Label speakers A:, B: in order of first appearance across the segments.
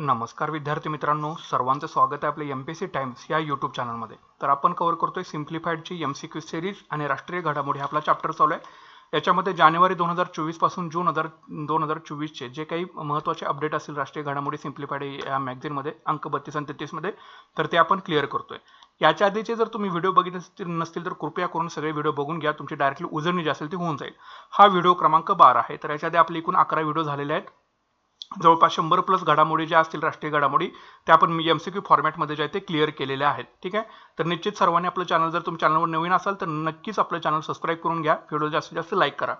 A: नमस्कार विद्यार्थी मित्रांनो, सर्वांचं स्वागत आहे आपल्या एमपीएससी टाइम्स या यूट्यूब चॅनलमध्ये। तर आपण कव्हर करतोय सिम्प्लिफाईडची एमसीक्यू सिरीज आणि राष्ट्रीय घडामोडी हा आपला चॅप्टर चालू आहे। याच्यामध्ये जानेवारी 2024 पासून जून 2024 चे जे काही महत्त्वाचे अपडेट असतील राष्ट्रीय घडामोडी सिम्प्लिफाईड या मॅगझिनमध्ये अंक 32 आणि 33 मध्ये, तर ते आपण क्लिअर करतोय। याच्या आधीचे जर तुम्ही व्हिडिओ बघितले नसतील तर कृपया करून सगळे व्हिडिओ बघून घ्या, तुमची डायरेक्टली उजळणी जी असेल ती होऊन जाईल। हा व्हिडिओ क्रमांक 12 आहे। तर याच्या आधी आपले एकूण 11 व्हिडिओ झालेले आहेत। जवळपास 100+ घडामोडी ज्या असतील राष्ट्रीय घडामोडी त्या आपण एमसीक्यू फॉर्मॅटमध्ये जे आहे ते क्लिअर केलेले आहेत। ठीक आहे, तर निश्चित सर्वांनी आपलं चॅनल, जर तुम्ही चॅनलवर नवीन असाल तर नक्कीच आपलं चॅनल सबस्क्राईब करून घ्या, व्हिडिओ जास्तीत जास्त लाईक करा।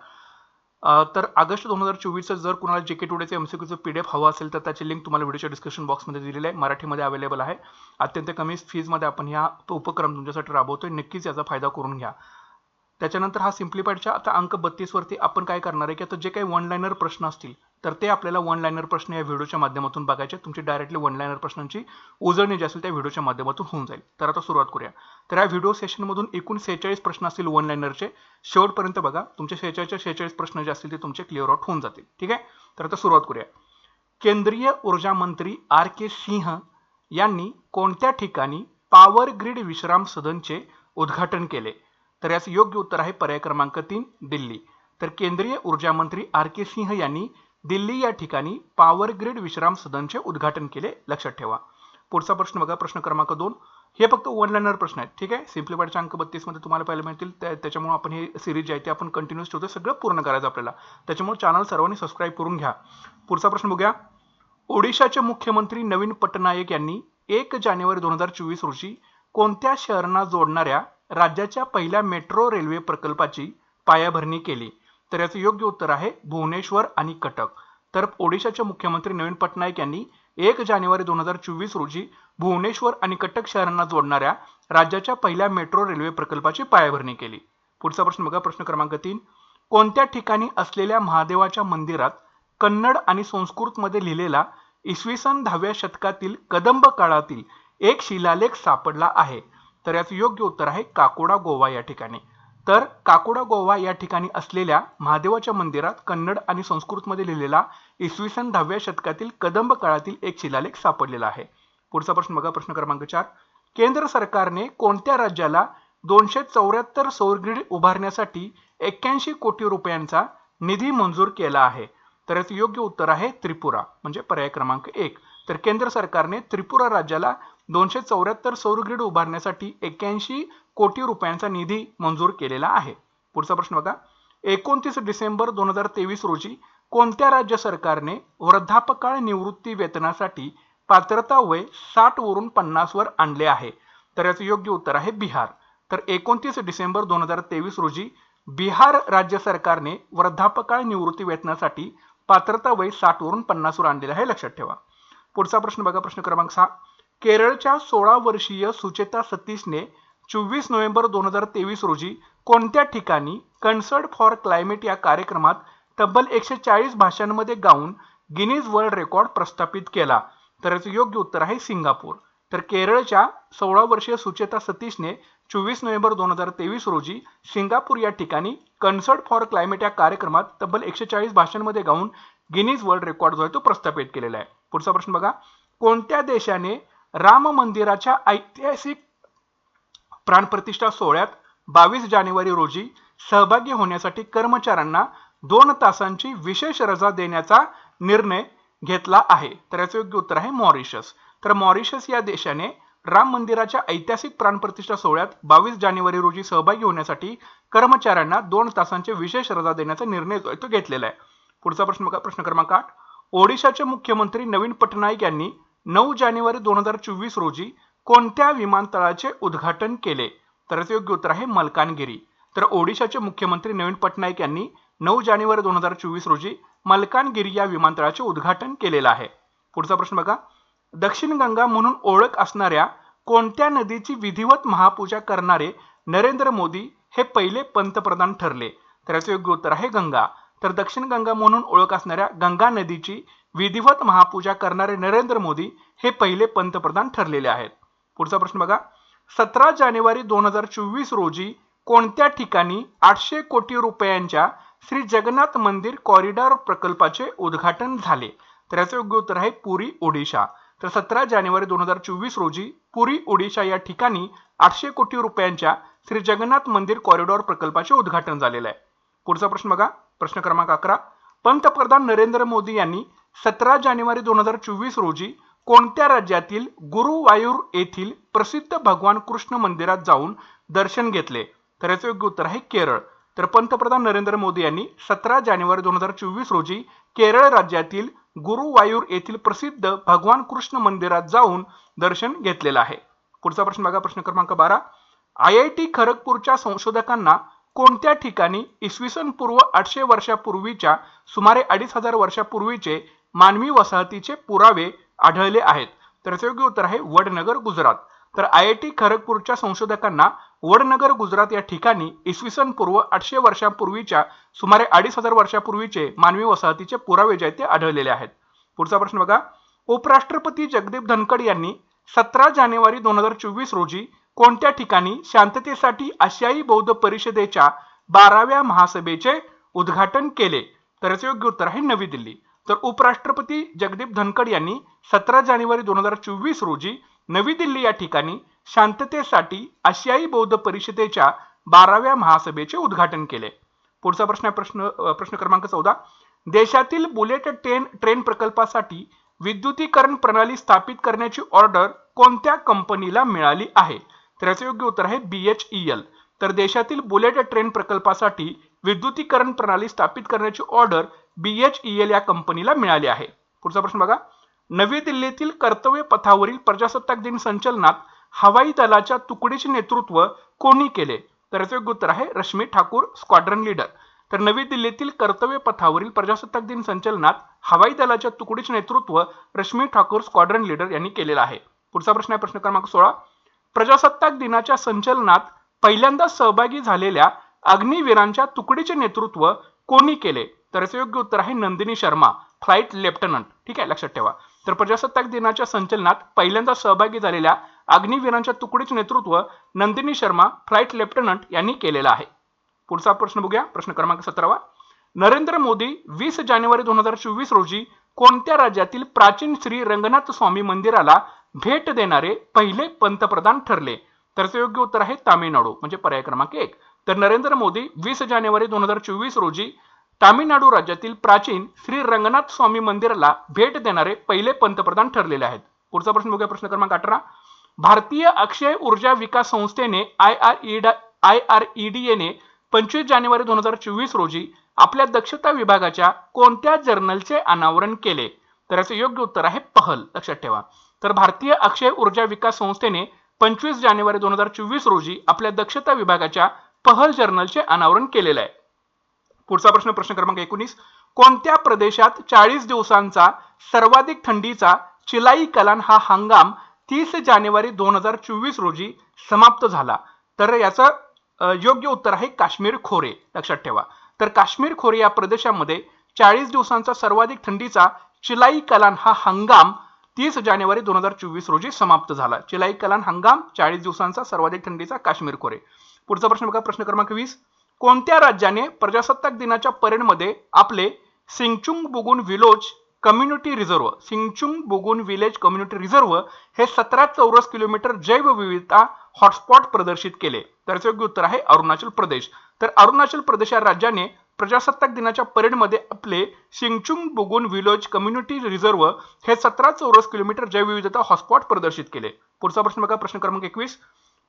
A: तर ऑगस्ट 2024 जर कुणाला जीके टुडेचे एमसीक्यूचं पीडीएफ हवा असेल तर त्याची लिंक तुम्हाला व्हिडिओच्या डिस्क्रिप्शन बॉक्समध्ये दिलेली आहे, मराठीमध्ये अवेलेबल आहे। अत्यंत कमी फीजमध्ये आपण हा उपक्रम तुमच्यासाठी राबवतोय, नक्कीच याचा फायदा करून घ्या। त्याच्यानंतर हा सिम्प्लिफाईडच्या आता अंक 32 वरती आपण काय करणार आहे की आता जे काही वन लाइनर प्रश्न असतील तर ते आपल्याला वन लाइनर प्रश्न या व्हिडिओच्या माध्यमातून बघायचे। तुमची डायरेक्टली वन लाइनर प्रश्नांची उजळणी जी असेल त्या व्हिडिओच्या माध्यमातून होऊन जाईल। तर आता सुरुवात करूया। तर या व्हिडिओ सेशनमधून एकूण 46 प्रश्न असतील वन लाइनरचे, शेवटपर्यंत बघा, तुमचे 46 प्रश्न जे असतील ते तुमचे क्लिअर आउट होऊन जातील। ठीक आहे, तर आता सुरुवात करूया। केंद्रीय ऊर्जा मंत्री आर.के. सिंह यांनी कोणत्या ठिकाणी पॉवर ग्रिड विश्राम सदनचे उद्घाटन केले? तर याचं योग्य उत्तर आहे पर्याय क्रमांक 3, दिल्ली। तर केंद्रीय ऊर्जा मंत्री आर.के. सिंह यांनी दिल्ली या ठिकाणी पॉवर ग्रिड विश्राम सदनचे उद्घाटन केले, लक्षात ठेवा। पुढचा प्रश्न बघा, प्रश्न क्रमांक 2। हे फक्त वन लाइनर प्रश्न आहेत। ठीक आहे, सिम्प्लिफाईडच्या अंक 32 मध्ये तुम्हाला पाहायला मिळतील, त्याच्यामुळे आपण हे सिरीज जे आहे ते आपण कंटिन्यूस ठेवतो, सगळं पूर्ण करायचं आपल्याला, त्याच्यामुळे चॅनल सर्वांनी सबस्क्राईब करून घ्या। पुढचा प्रश्न बघूया। ओडिशाचे मुख्यमंत्री नवीन पटनायक यांनी 1 जानेवारी 2024 रोजी कोणत्या शहरांना जोडणाऱ्या राज्याच्या पहिल्या मेट्रो रेल्वे प्रकल्पाची पायाभरणी केली? तर याचं योग्य उत्तर आहे भुवनेश्वर आणि कटक। तर ओडिशाचे मुख्यमंत्री नवीन पटनायक यांनी 1 जानेवारी 2024 रोजी भुवनेश्वर आणि कटक शहरांना जोडणाऱ्या राज्याच्या पहिल्या मेट्रो रेल्वे प्रकल्पाची पायाभरणी केली। पुढचा प्रश्न बघा, प्रश्न क्रमांक 3। कोणत्या ठिकाणी असलेल्या महादेवाच्या मंदिरात कन्नड आणि संस्कृतमध्ये लिहिलेला इसवी सन 10व्या शतकातील कदंब काळातील एक शिलालेख सापडला आहे? तर याचं योग्य उत्तर आहे काकोडा गोवा या ठिकाणी। तर काकोडा गोवा या ठिकाणी असलेल्या महादेवाच्या मंदिरात कन्नड आणि संस्कृतमध्ये लिहिलेला इसवी सन 10व्या शतकातील कदंब काळातील एक शिलालेख सापडलेला आहे। पुढचा प्रश्न बघा, प्रश्न क्रमांक 4। केंद्र सरकारने कोणत्या राज्याला 274 सौरग्रिड उभारण्यासाठी 81 कोटी रुपयांचा निधी मंजूर केला आहे? तर याचं योग्य उत्तर आहे त्रिपुरा, म्हणजे पर्याय क्रमांक 1। तर केंद्र सरकारने त्रिपुरा राज्याला 274 सौरग्रिड उभारण्यासाठी 81 कोटी रुपयांचा निधी मंजूर केलेला आहे। पुढचा प्रश्न बघा। 29 डिसेंबर 2023 रोजी कोणत्या राज्य सरकारने वृद्धापकाळ निवृत्ती वेतनासाठी पात्रता वय 60 वरून 50 वर आणले आहे? तर याचं योग्य उत्तर आहे बिहार। तर 29 डिसेंबर 2023 रोजी बिहार राज्य सरकारने वृद्धापकाळ निवृत्ती वेतनासाठी पात्रता वय 60 वरून 50 वर आणलेले आहे, लक्षात ठेवा। पुढचा प्रश्न बघा, प्रश्न क्रमांक 6। केरळच्या 16 वर्षीय सुचेता सतीशने 24 नोव्हेंबर 2023 रोजी कोणत्या ठिकाणी कन्सर्ट फॉर क्लायमेट या कार्यक्रमात तब्बल 140 भाषांमध्ये गाऊन गिनीज वर्ल्ड रेकॉर्ड प्रस्थापित केला? तर याचं योग्य उत्तर आहे सिंगापूर। तर केरळच्या 16 वर्षीय सुचेता सतीशने 24 नोव्हेंबर 2023 रोजी सिंगापूर या ठिकाणी कन्सर्ट फॉर क्लायमेट या कार्यक्रमात तब्बल 140 भाषांमध्ये गाऊन गिनीज वर्ल्ड रेकॉर्ड जो आहे तो प्रस्थापित केलेला आहे। पुढचा प्रश्न बघा। कोणत्या देशाने राम मंदिराच्या ऐतिहासिक प्राणप्रतिष्ठा सोहळ्यात 22 जानेवारी रोजी सहभागी होण्यासाठी कर्मचाऱ्यांना 2 तासांची विशेष रजा देण्याचा निर्णय घेतला आहे? तर याचं योग्य उत्तर आहे मॉरिशस। तर मॉरिशस या देशाने राम मंदिराच्या ऐतिहासिक प्राणप्रतिष्ठा सोहळ्यात 22 जानेवारी रोजी सहभागी होण्यासाठी कर्मचाऱ्यांना 2 तासांची विशेष रजा देण्याचा निर्णय जो आहे तो घेतलेला आहे। पुढचा प्रश्न बघा, प्रश्न क्रमांक 8। ओडिशाचे मुख्यमंत्री नवीन पटनायक यांनी 9 जानेवारी 2024 रोजी कोणत्या विमानतळाचे उद्घाटन केले? तर याचे योग्य उत्तर आहे मलकानगिरी। तर ओडिशाचे मुख्यमंत्री नवीन पटनायक यांनी 9 जानेवारी 2024 रोजी मलकानगिरी या विमानतळाचे उद्घाटन केलेलं आहे। पुढचा प्रश्न बघा। दक्षिण गंगा म्हणून ओळख असणाऱ्या कोणत्या नदीची विधिवत महापूजा करणारे नरेंद्र मोदी हे पहिले पंतप्रधान ठरले? तर याचे योग्य उत्तर आहे गंगा। तर दक्षिण गंगा म्हणून ओळख असणाऱ्या गंगा नदीची विधिवत महापूजा करणारे नरेंद्र मोदी हे पहिले पंतप्रधान ठरलेले आहेत। पुढचा प्रश्न बघा। 17 जानेवारी 2024 रोजी कोणत्या ठिकाणी 800 कोटी रुपयांच्या श्री जगन्नाथ मंदिर कॉरिडॉर प्रकल्पाचे उद्घाटन झाले? तर याचं योग्य उत्तर आहे पुरी ओडिशा. तर 17 जानेवारी 2024 रोजी पुरी ओडिशा या ठिकाणी 800 कोटी रुपयांच्या श्री जगन्नाथ मंदिर कॉरिडॉर प्रकल्पाचे उद्घाटन झालेलं आहे. पुढचा प्रश्न बघा, प्रश्न क्रमांक 11. पंतप्रधान नरेंद्र मोदी यांनी 17 जानेवारी 2024 रोजी कोणत्या राज्यातील गुरुवायूर येथील प्रसिद्ध भगवान कृष्ण मंदिरात जाऊन दर्शन घेतले? तर याचे योग्य उत्तर आहे केरळ. तर पंतप्रधान नरेंद्र मोदी यांनी 17 जानेवारी 2024 रोजी केरळ राज्यातील गुरुवायूर येथील प्रसिद्ध भगवान कृष्ण मंदिरात जाऊन दर्शन घेतलेलं आहे. पुढचा प्रश्न बघा, प्रश्न क्रमांक 12. IIT खरगपूरच्या संशोधकांना कोणत्या ठिकाणी इसवी सन पूर्व 800 वर्षापूर्वीच्या सुमारे 2500 वर्षापूर्वीचे मानवी वसाहतीचे पुरावे आढळले आहेत? तर याचे योग्य उत्तर आहे वडनगर, गुजरात. तर IIT खरगपूरच्या संशोधकांना वडनगर, गुजरात या ठिकाणी इसवी सन पूर्व 800 वर्षापूर्वीच्या सुमारे 2500 वर्षापूर्वीचे मानवी वसाहतीचे पुरावे जे आहेत ते आढळलेले आहेत. पुढचा प्रश्न बघा, उपराष्ट्रपती जगदीप धनखड यांनी 17 जानेवारी 2024 रोजी कोणत्या ठिकाणी शांततेसाठी आशियाई बौद्ध परिषदेच्या 12व्या महासभेचे उद्घाटन केले? तर याचे योग्य उत्तर आहे नवी दिल्ली. तर उपराष्ट्रपती जगदीप धनखड यांनी 17 जानेवारी 2024 रोजी नवी दिल्ली या ठिकाणी शांततेसाठी आशियाई बौद्ध परिषदेच्या 12व्या महासभेचे उद्घाटन केले. पुढचा प्रश्न प्रश्न क्रमांक 14. देशातील बुलेट ट्रेन प्रकल्पासाठी विद्युतीकरण प्रणाली स्थापित करण्याची ऑर्डर कोणत्या कंपनीला मिळाली आहे? तर याचे योग्य उत्तर आहे BHEL. तर देशातील बुलेट ट्रेन प्रकल्पासाठी विद्युतीकरण प्रणाली स्थापित करण्याची ऑर्डर BHEL या कंपनीला मिळाली आहे. पुढचा प्रश्न बघा, नवी दिल्लीतील कर्तव्य पथावरील प्रजासत्ताक दिन संचलनात हवाई दलाच्या तुकडीचे नेतृत्व कोणी केले? तर याचे योग्य उत्तर आहे रश्मी ठाकूर, स्क्वॉड्रन लीडर. तर नवी दिल्लीतील कर्तव्य पथावरील प्रजासत्ताक दिन संचलनात हवाई दलाच्या तुकडीचे नेतृत्व रश्मी ठाकूर, स्क्वॉड्रन लीडर यांनी केलेलं आहे. पुढचा प्रश्न आहे प्रश्न क्रमांक 16. प्रजासत्ताक दिनाच्या संचलनात पहिल्यांदा सहभागी झालेल्या अग्निवीरांच्या तुकडीचे नेतृत्व कोणी केले? तर याचे योग्य उत्तर आहे नंदिनी शर्मा, फ्लाइट लेफ्टनंट. ठीक आहे, लक्षात ठेवा. तर प्रजासत्ताक दिनाच्या संचलनात पहिल्यांदा सहभागी झालेल्या अग्निवीरांच्या तुकडीचे नेतृत्व नंदिनी शर्मा, फ्लाइट लेफ्टनंट यांनी केलेलं आहे. पुढचा प्रश्न बघूया, प्रश्न क्रमांक 17. नरेंद्र मोदी 20 जानेवारी 2024 रोजी कोणत्या राज्यातील प्राचीन श्री रंगनाथ स्वामी मंदिराला भेट देणारे पहिले पंतप्रधान ठरले? तर ते योग्य उत्तर आहे तामिळनाडू, म्हणजे पर्याय क्रमांक 1. तर नरेंद्र मोदी 20 जानेवारी 2024 रोजी तामिळनाडू राज्यातील प्राचीन श्री रंगनाथ स्वामी मंदिराला भेट देणारे पहिले पंतप्रधान ठरलेले आहेत. पुढचा प्रश्न बघूया, प्रश्न क्रमांक 18. भारतीय अक्षय ऊर्जा विकास संस्थेने IREDA ने 25 जानेवारी 2024 रोजी आपल्या दक्षता विभागाच्या कोणत्या जर्नलचे अनावरण केले? तर याचे योग्य उत्तर आहे पहल. लक्षात ठेवा. तर भारतीय अक्षय ऊर्जा विकास संस्थेने 25 जानेवारी 2024 रोजी आपल्या दक्षता विभागाच्या पहल जर्नलचे अनावरण केलेले आहे. पुढचा प्रश्न प्रश्न क्रमांक 19. कोणत्या प्रदेशात 40 दिवसांचा सर्वाधिक थंडीचा चिलाई कलान हा हंगाम 30 जानेवारी 2024 रोजी समाप्त झाला? तर याचं योग्य उत्तर आहे काश्मीर खोरे. लक्षात ठेवा. तर काश्मीर खोरे या प्रदेशामध्ये 40 दिवसांचा सर्वाधिक थंडीचा चिलाई कलान हा हंगाम 30 जानेवारी 2024 रोजी समाप्त झाला. चिलाई कलान हंगाम 40 दिवसांचा सर्वाधिक थंडीचा काश्मीर खोरे. पुढचा प्रश्न बघा, प्रश्न क्रमांक 20. कोणत्या राज्याने प्रजासत्ताक दिनाच्या परेडमध्ये आपले Singchung Bugun village community reserve हे 17 चौरस किलोमीटर जैवविविधता हॉटस्पॉट प्रदर्शित केले? तर योग्य उत्तर आहे अरुणाचल प्रदेश. तर अरुणाचल प्रदेश या राज्याने प्रजासत्ताक दिनाच्या परेडमध्ये आपले Singchung Bugun village community reserve हे 17 चौरस किलोमीटर जैवविविधता हॉटस्पॉट प्रदर्शित केले. पुढचा प्रश्न बघा, प्रश्न क्रमांक 21.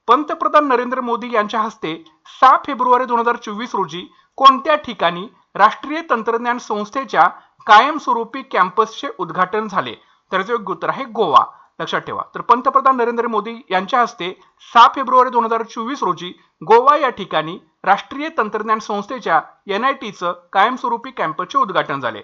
A: पंतप्रधान नरेंद्र मोदी यांच्या हस्ते 6 फेब्रुवारी 2024 रोजी कोणत्या ठिकाणी राष्ट्रीय तंत्रज्ञान संस्थेच्या कायमस्वरूपी कॅम्पसचे उद्घाटन झाले? तर योग्य उत्तर आहे गोवा. लक्षात ठेवा. तर पंतप्रधान नरेंद्र मोदी यांच्या हस्ते 6 फेब्रुवारी 2024 रोजी गोवा या ठिकाणी राष्ट्रीय तंत्रज्ञान संस्थेच्या NITचं कायमस्वरूपी कॅम्पसचे उद्घाटन झाले.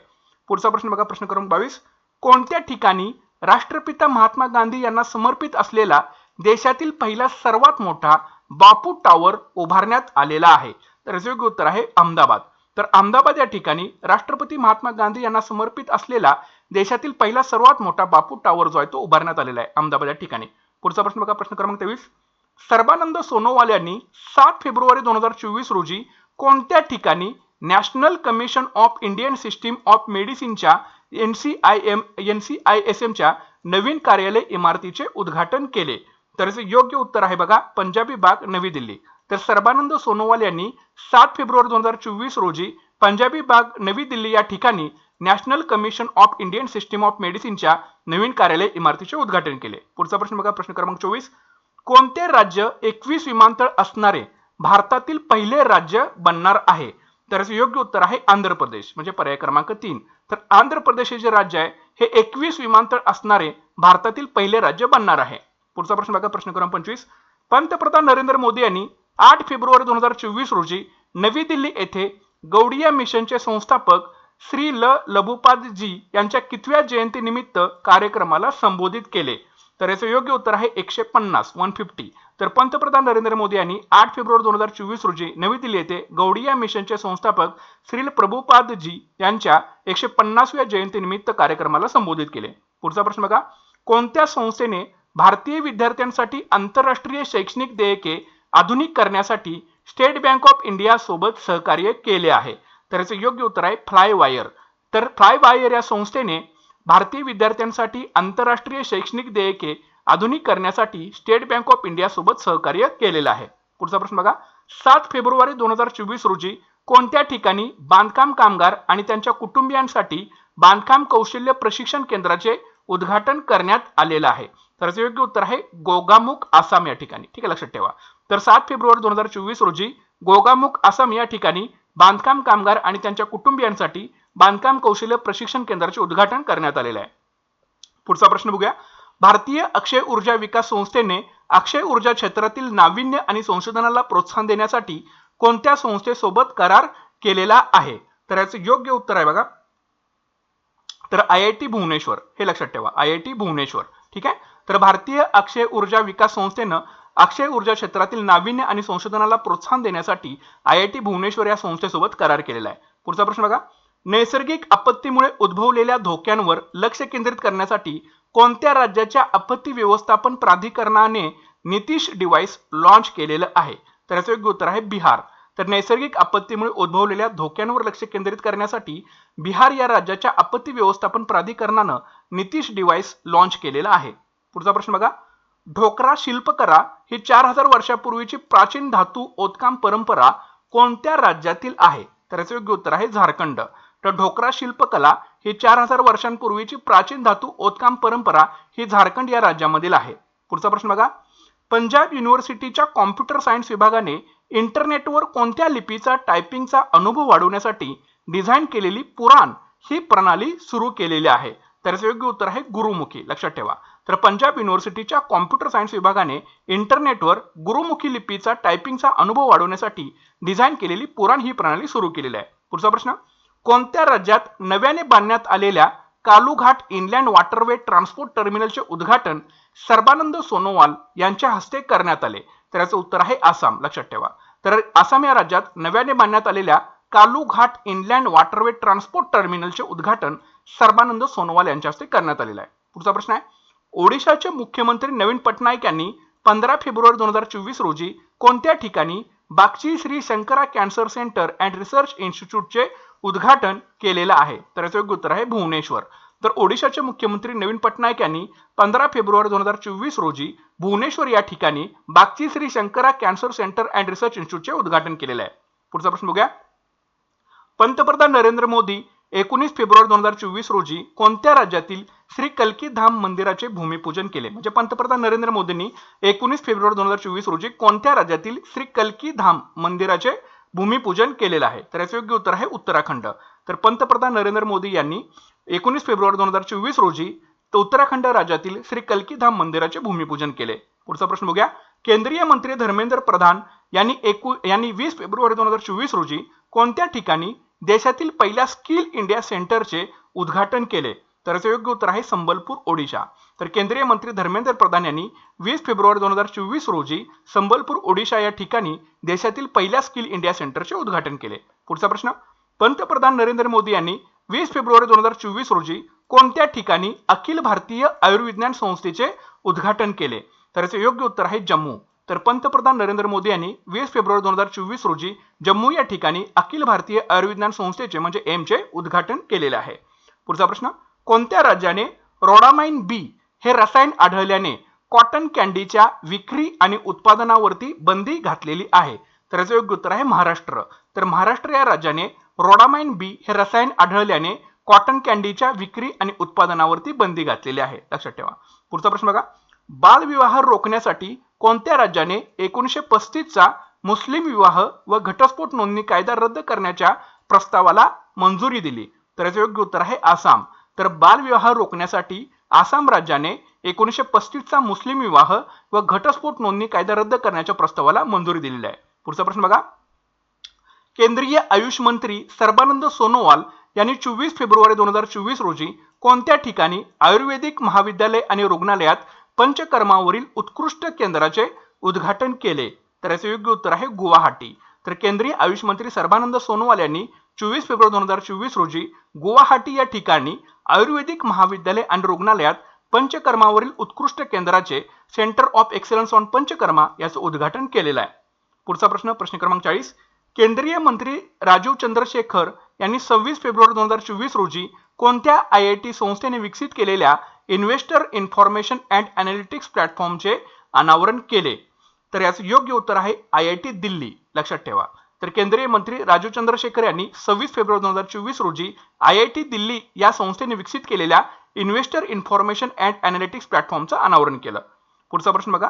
A: पुढचा प्रश्न बघा, प्रश्न क्रमांक 22. कोणत्या ठिकाणी राष्ट्रपिता महात्मा गांधी यांना समर्पित असलेला देशातील पहिला सर्वात मोठा बापू टॉवर उभारण्यात आलेला आहे? तर योग्य उत्तर आहे अहमदाबाद. तर अहमदाबाद या ठिकाणी राष्ट्रपती महात्मा गांधी यांना समर्पित असलेला देशातील पहिला सर्वात मोठा बापू टॉवर जो आहे तो उभारण्यात आलेला आहे अहमदाबाद या ठिकाणी. पुढचा प्रश्न बघा, प्रश्न क्रमांक 23. सर्बानंद सोनोवाल यांनी 7 फेब्रुवारी 2024 रोजी कोणत्या ठिकाणी national commission of Indian system of मेडिसिनच्या NCISMच्या नवीन कार्यालय इमारतीचे उद्घाटन केले? तर याचे योग्य उत्तर आहे बघा पंजाबी बाग नवी दिल्ली. तर सर्बानंद सोनोवाल यांनी 7 फेब्रुवारी 2024 रोजी पंजाबी बाग नवी दिल्ली या ठिकाणी national commission of Indian system of मेडिसिनच्या नवीन कार्यालय इमारतीचे उद्घाटन केले. पुढचा प्रश्न बघा, प्रश्न क्रमांक 24. कोणते राज्य 21 विमानतळ असणारे भारतातील पहिले राज्य बनणार आहे? तर याचे योग्य उत्तर आहे आंध्र प्रदेश, म्हणजे पर्याय क्रमांक 3. तर आंध्र प्रदेश हे जे राज्य आहे हे 21 विमानतळ असणारे भारतातील पहिले राज्य बनणार आहे. पुढचा प्रश्न बघा, प्रश्न क्रमांक 25. पंतप्रधान नरेंद्र मोदी यांनी 8 फेब्रुवारी 2024 रोजी नवी दिल्ली येथे गौडिया मिशनचे संस्थापक श्री लबूपादजी यांच्या कितव्या जयंतीनिमित्त कार्यक्रमाला संबोधित केले? तर याचे योग्य उत्तर आहे 150. तर पंतप्रधान नरेंद्र मोदी यांनी 8 फेब्रुवारी 2024 रोजी नवी दिल्ली येथे गौडिया मिशनचे संस्थापक श्री प्रभुपादजी यांच्या 150व्या जयंतीनिमित्त कार्यक्रमाला संबोधित केले. पुढचा प्रश्न बघा, कोणत्या संस्थेने भारतीय विद्यार्थ्यांसाठी आंतरराष्ट्रीय शैक्षणिक देयके आधुनिक करण्यासाठी स्टेट बँक ऑफ इंडिया सोबत सहकार्य केले आहे? तर याचे योग्य उत्तर आहे फ्लायवायर. तर फ्लायवायर या संस्थेने भारतीय विद्यार्थ्यांसाठी आंतरराष्ट्रीय शैक्षणिक देयके आधुनिक करण्यासाठी स्टेट बँक ऑफ इंडिया सोबत सहकार्य केलेलं आहे. पुढचा प्रश्न बघा, 7 फेब्रुवारी 2024 रोजी कोणत्या ठिकाणी बांधकाम कामगार आणि त्यांच्या कुटुंबियांसाठी बांधकाम कौशल्य प्रशिक्षण केंद्राचे उद्घाटन करण्यात आलेलं आहे? तर याचे योग्य उत्तर आहे गोगामुख आसाम या ठिकाणी. ठीक आहे, लक्षात ठेवा. तर 7 फेब्रुवारी 2024 रोजी गोगामुख आसाम या ठिकाणी बांधकाम कामगार आणि त्यांच्या कुटुंबियांसाठी बांधकाम कौशल्य प्रशिक्षण केंद्राचे उद्घाटन करण्यात आलेले आहे. पुढचा प्रश्न बघूया, भारतीय अक्षय ऊर्जा विकास संस्थेने अक्षय ऊर्जा क्षेत्रातील नाविन्य आणि संशोधनाला प्रोत्साहन देण्यासाठी कोणत्या संस्थेसोबत करार केलेला आहे? तर याचे योग्य उत्तर आहे बघा, तर IIT भुवनेश्वर. हे लक्षात ठेवा, IIT भुवनेश्वर. ठीक आहे. तर भारतीय अक्षय ऊर्जा विकास संस्थेनं अक्षय ऊर्जा क्षेत्रातील नाविन्य आणि संशोधनाला प्रोत्साहन देण्यासाठी IIT भुवनेश्वर या संस्थेसोबत करार केलेला आहे. पुढचा प्रश्न बघा, नैसर्गिक आपत्तीमुळे उद्भवलेल्या धोक्यांवर लक्ष केंद्रित करण्यासाठी कोणत्या राज्याच्या आपत्ती व्यवस्थापन प्राधिकरणाने नितीश डिव्हाइस लॉन्च केलेलं आहे? तर याचे योग्य उत्तर आहे बिहार. तर नैसर्गिक आपत्तीमुळे उद्भवलेल्या धोक्यांवर लक्ष केंद्रित करण्यासाठी बिहार या राज्याच्या आपत्ती व्यवस्थापन प्राधिकरणानं नितीश डिव्हाइस लॉन्च केलेला आहे. पुढचा प्रश्न बघा, ढोकरा शिल्पकला ही 4000 वर्षापूर्वीची प्राचीन धातू ओतकाम परंपरा कोणत्या राज्यातील आहे? तर याचे योग्य उत्तर आहे झारखंड. तर ढोकरा शिल्पकला ही 4000 वर्षांपूर्वीची प्राचीन धातू ओतकाम परंपरा ही झारखंड या राज्यामधील आहे. पुढचा प्रश्न बघा, पंजाब युनिव्हर्सिटीच्या कॉम्प्युटर सायन्स विभागाने इंटरनेटवर कोणत्या लिपीचा टायपिंगचा अनुभव वाढवण्यासाठी डिझाईन केलेली पुराण ही प्रणाली सुरू केलेली आहे? तर याचे योग्य उत्तर आहे गुरुमुखी. लक्षात ठेवा. तर पंजाब युनिव्हर्सिटीच्या कॉम्प्युटर सायन्स विभागाने इंटरनेटवर गुरुमुखी लिपीचा टायपिंगचा अनुभव वाढवण्यासाठी डिझाईन केलेली पुराण ही प्रणाली सुरू केलेली आहे. पुढचा प्रश्न, कोणत्या राज्यात नव्याने बांधण्यात आलेल्या कालूघाट इनलँड वॉटरवे ट्रान्सपोर्ट टर्मिनलचे उद्घाटन सर्बानंद सोनोवाल यांच्या हस्ते करण्यात आले? तर याचं उत्तर आहे आसाम. लक्षात ठेवा. तर आसाम या राज्यात नव्याने बांधण्यात आलेल्या कालूघाट इनलँड वॉटरवे ट्रान्सपोर्ट टर्मिनलचे उद्घाटन सर्बानंद सोनोवाल यांच्या हस्ते करण्यात आलेलं आहे. पुढचा प्रश्न आहे, ओडिशाचे मुख्यमंत्री नवीन पटनायक यांनी 15 फेब्रुवारी 2024 रोजी कोणत्या ठिकाणी Bagchi Shri Shankara cancer centre and research इन्स्टिट्यूटचे उद्घाटन केलेलं आहे? तर याचे योग्य उत्तर आहे भुवनेश्वर. तर ओडिशाचे मुख्यमंत्री नवीन पटनायक यांनी 15 फेब्रुवारी 2024 रोजी भुवनेश्वर या ठिकाणी Bagchi Shri Shankara cancer centre and research इन्स्टिट्यूटचे उद्घाटन केलेलं आहे. पुढचा प्रश्न बघूया, पंतप्रधान नरेंद्र मोदी 19 फेब्रुवारी 2024 रोजी कोणत्या राज्यातील श्री कल्की धाम मंदिराचे भूमिपूजन केले? म्हणजे पंतप्रधान नरेंद्र मोदींनी 19 फेब्रुवारी 2024 रोजी कोणत्या राज्यातील श्री कल्की धाम मंदिराचे भूमिपूजन केलेलं आहे? तर याचे योग्य उत्तर आहे उत्तराखंड. तर पंतप्रधान नरेंद्र मोदी यांनी 19 फेब्रुवारी 2024 रोजी उत्तराखंड राज्यातील श्री कल्की धाम मंदिराचे भूमिपूजन केले. पुढचा प्रश्न बघूया, केंद्रीय मंत्री धर्मेंद्र प्रधान यांनी 20 फेब्रुवारी 2024 रोजी कोणत्या ठिकाणी देशातील पहिल्या स्किल इंडिया सेंटरचे उद्घाटन केले? तर याचे योग्य उत्तर आहे संबलपूर, ओडिशा. तर केंद्रीय मंत्री धर्मेंद्र प्रधान यांनी 20 फेब्रुवारी 2024 रोजी संबलपूर, ओडिशा या ठिकाणी देशातील पहिल्या स्किल इंडिया सेंटरचे उद्घाटन केले. पुढचा प्रश्न, पंतप्रधान नरेंद्र मोदी यांनी 20 फेब्रुवारी 2024 रोजी कोणत्या ठिकाणी अखिल भारतीय आयुर्विज्ञान संस्थेचे उद्घाटन केले? तर याचे योग्य उत्तर आहे जम्मू. तर पंतप्रधान नरेंद्र मोदी यांनी 20 फेब्रुवारी 2024 रोजी जम्मू या ठिकाणी अखिल भारतीय आयुर्विज्ञान संस्थेचे म्हणजे एम्सचे उद्घाटन केलेले आहे. पुढचा प्रश्न, कोणत्या राज्याने रोडामाइन बी हे रसायन आढळल्याने कॉटन कॅन्डीच्या विक्री आणि उत्पादनावरती बंदी घातलेली आहे? तर याचं योग्य उत्तर आहे महाराष्ट्र. तर महाराष्ट्र या राज्याने रोडामाइन बी हे रसायन आढळल्याने कॉटन कॅन्डीच्या विक्री आणि उत्पादनावरती बंदी घातलेली आहे, लक्षात ठेवा. पुढचा प्रश्न बघा, बालविवाह रोखण्यासाठी कोणत्या राज्याने 1935चा मुस्लिम विवाह व घटस्फोट नोंदणी कायदा रद्द करण्याच्या प्रस्तावाला मंजुरी दिली? तर याचे योग्य उत्तर आहे आसाम. तर बालविवाह रोखण्यासाठी आसाम राज्याने 1935चा मुस्लिम विवाह व घटस्फोट नोंदणी कायदा रद्द करण्याच्या प्रस्तावाला मंजुरी दिलेली आहे. पुढचा प्रश्न बघा, केंद्रीय आयुष मंत्री सर्बानंद सोनोवाल यांनी 24 फेब्रुवारी 2024 रोजी कोणत्या ठिकाणी आयुर्वेदिक महाविद्यालय आणि रुग्णालयात पंचकर्मावरील उत्कृष्ट केंद्राचे उद्घाटन केले? तर याचे योग्य उत्तर आहे गुवाहाटी. तर केंद्रीय आयुष मंत्री सर्बानंद सोनोवाल यांनी 24 फेब्रुवारी 2024 रोजी गुवाहाटी या ठिकाणी आयुर्वेदिक महाविद्यालय आणि रुग्णालयात पंचकर्मावरील उत्कृष्ट केंद्राचे centre of excellence on panchakarma याचं उद्घाटन केलेलं आहे. पुढचा प्रश्न, प्रश्न क्रमांक 40, केंद्रीय मंत्री राजीव चंद्रशेखर यांनी 26 फेब्रुवारी 2024 रोजी कोणत्या IIT संस्थेने विकसित केलेल्या इन्व्हेस्टर इन्फॉर्मेशन अँड अॅनालिटिक्स प्लॅटफॉर्मचे अनावरण केले? तर याचं योग्य उत्तर आहे IIT दिल्ली, लक्षात ठेवा. तर केंद्रीय मंत्री राजीव चंद्रशेखर यांनी 26 फेब्रुवारी 2024 रोजी IIT दिल्ली या संस्थेने विकसित केलेल्या इन्व्हेस्टर इन्फॉर्मेशन अँड अॅनालिटिक्स प्लॅटफॉर्मचं अनावरण केलं. पुढचा प्रश्न बघा,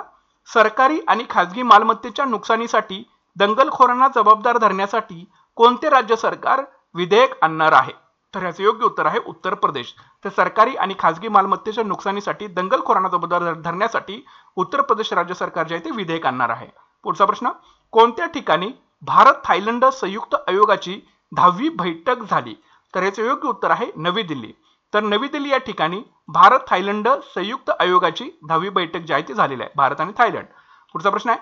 A: सरकारी आणि खाजगी मालमत्तेच्या नुकसानीसाठी दंगलखोरांना जबाबदार धरण्यासाठी कोणते राज्य सरकार विधेयक आणणार आहे? तर याचे योग्य उत्तर आहे उत्तर प्रदेश. तर सरकारी आणि खाजगी मालमत्तेच्या नुकसानीसाठी दंगलखोरांना जबाबदार धरण्यासाठी उत्तर प्रदेश राज्य सरकार जे आहे ते विधेयक आणणार आहे. पुढचा प्रश्न, कोणत्या ठिकाणी भारत थायलंड संयुक्त आयोगाची 10वी बैठक झाली? तर याचे योग्य उत्तर आहे नवी दिल्ली. तर नवी दिल्ली या ठिकाणी भारत थायलंड संयुक्त आयोगाची 10वी बैठक जी आहे ती झालेली आहे, भारत आणि थायलंड. पुढचा प्रश्न आहे,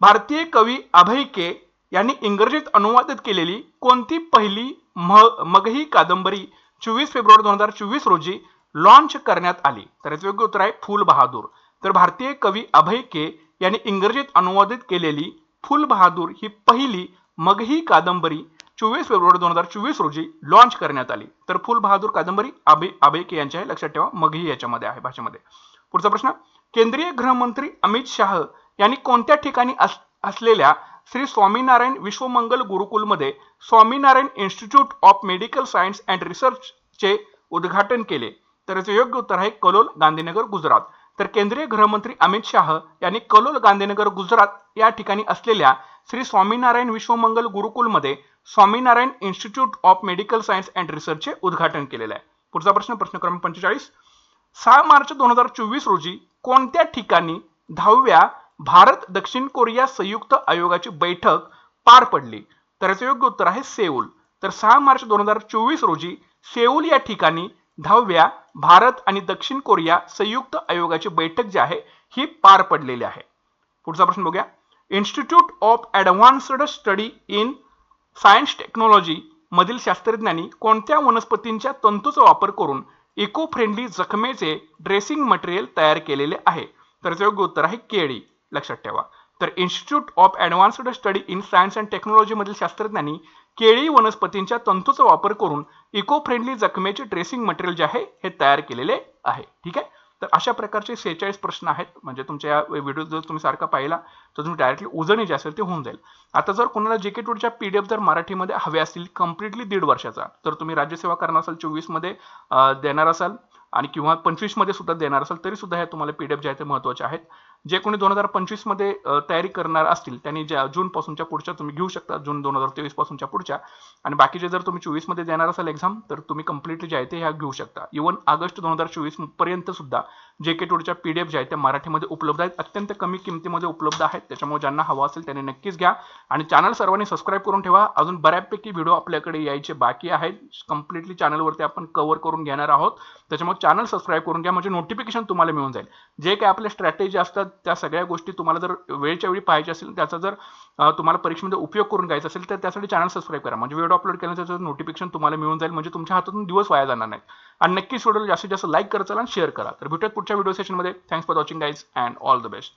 A: भारतीय कवी अभय के यांनी इंग्रजीत अनुवादित केलेली कोणती पहिली मगही कादंबरी 24 फेब्रुवारी 2024 रोजी लॉन्च करण्यात आली? तर याचे योग्य उत्तर आहे फूल बहादूर. तर भारतीय कवी अभय के यांनी इंग्रजीत अनुवादित केलेली फूल बहादूर ही पहिली मगही कादंबरी 24 फेब्रुवारी 2024 रोजी लॉन्च करण्यात आली. तर फूल बहादूर कादंबरी अभय के यांची आहे, लक्षात ठेवा, मगही याच्यामध्ये आहे भाषेमध्ये. पुढचा प्रश्न, केंद्रीय गृहमंत्री अमित शाह यांनी कोणत्या ठिकाणी असलेल्या श्री स्वामीनारायण विश्वमंगल गुरुकुलमध्ये Swaminarayan institute of medical science and रिसर्चचे उद्घाटन केले? तर याचे योग्य उत्तर आहे कलोल, गांधीनगर, गुजरात. तर केंद्रीय गृहमंत्री अमित शाह यांनी कलोल, गांधीनगर, गुजरात या ठिकाणी असलेल्या श्री स्वामीनारायण विश्वमंगल गुरुकुलमध्ये Swaminarayan institute of medical science and रिसर्चचे उद्घाटन केलेले आहे. पुढचा प्रश्न, प्रश्न क्रमांक 45, 6 मार्च 2024 रोजी कोणत्या ठिकाणी 10व्या भारत दक्षिण कोरिया संयुक्त आयोगाची बैठक पार पडली? तर याचे योग्य उत्तर आहे सेऊल. तर 6 मार्च 2024 रोजी सेऊल या ठिकाणी 10व्या भारत आणि दक्षिण कोरिया संयुक्त आयोगाची बैठक जी आहे ही पार पडलेली आहे. पुढचा प्रश्न बघूया, institute of advanced study in science technology मधील शास्त्रज्ञांनी कोणत्या वनस्पतींच्या तंतूचा वापर करून इको फ्रेंडली जखमेचे ड्रेसिंग मटेरियल तयार केलेले आहे? तर याचे योग्य उत्तर आहे केळी, लक्षात ठेवा. तर institute of advanced study in science and technology मधील शास्त्रज्ञांनी केळी वनस्पतींच्या तंतूचा वापर करून इको फ्रेंडली जखमेचे ड्रेसिंग मटेरियल जे आहे हे तयार केलेले आहे. ठीक आहे. तर अशा प्रकारचे 46 प्रश्न आहेत. म्हणजे तुमच्या या व्हिडिओ जर तुम्ही सारखा पाहिला तर तुम्ही डायरेक्टली उजळणी जे असेल ते होऊन जाईल. आता जर कोणाला जीके टूरच्या PDF जर मराठीमध्ये हवे असतील कम्प्लिटली 1.5 वर्षाचा, तर तुम्ही राज्यसेवा करणार असाल 24 मध्ये देणार असाल आणि किंवा 25 मध्ये सुद्धा देणार असाल तरी सुद्धा हे तुम्हाला PDF जे आहे ते महत्त्वाचे आहेत. जे कोणी 2025 मध्ये तयारी करणार असतील त्यांनी जून पासूनच्या पुढच्या तुम्ही घेऊ शकता, जून 2023 पासूनच्या पुढच्या. आणि बाकीचे जर तुम्ही 24 मध्ये देणार असाल एक्झाम तर तुम्ही कम्प्लिटली जे आहे ते ह्या घेऊ शकता. इव्हन ऑगस्ट 2024 पर्यंत सुद्धा जीके टूरच्या PDF जे आहेत त्या मराठीमध्ये उपलब्ध आहेत, अत्यंत कमी किमतीमध्ये उपलब्ध आहेत. त्याच्यामुळे ज्यांना हवा असेल त्यांनी नक्कीच घ्या आणि चॅनल सर्वांनी सबस्क्राईब करून ठेवा. अजून बऱ्यापैकी व्हिडिओ आपल्याकडे यायचे बाकी आहेत, कम्प्लिटली चॅनलवरती आपण कव्हर करून घेणार आहोत. त्याच्यामुळे चॅनल सबस्क्राईब करून घ्या म्हणजे नोटिफिकेशन तुम्हाला मिळून जाईल. जे काही आपले स्ट्रॅटेजी असतात त्या सगळ्या गोष्टी तुम्हाला जर वेळच्या वेळी पाहायचे असेल, त्याचा जर तुम्हाला परीक्षेमध्ये उपयोग करून घ्यायचा असेल तर त्यासाठी चॅनल सबस्क्राईब करा. म्हणजे व्हिडिओ अपलोड केल्यानंतर नोटिफिकेशन तुम्हाला मिळून जाईल, म्हणजे तुमच्या हातातून दिवस वाया जाणार नाहीत. आणि नक्कीच व्हिडिओला जास्तीत जास्त लाईक करा, चला शेअर करा. तर भेटूयात पुढच्या व्हिडिओ सेशनमध्ये. Thanks for watching guys and all the best.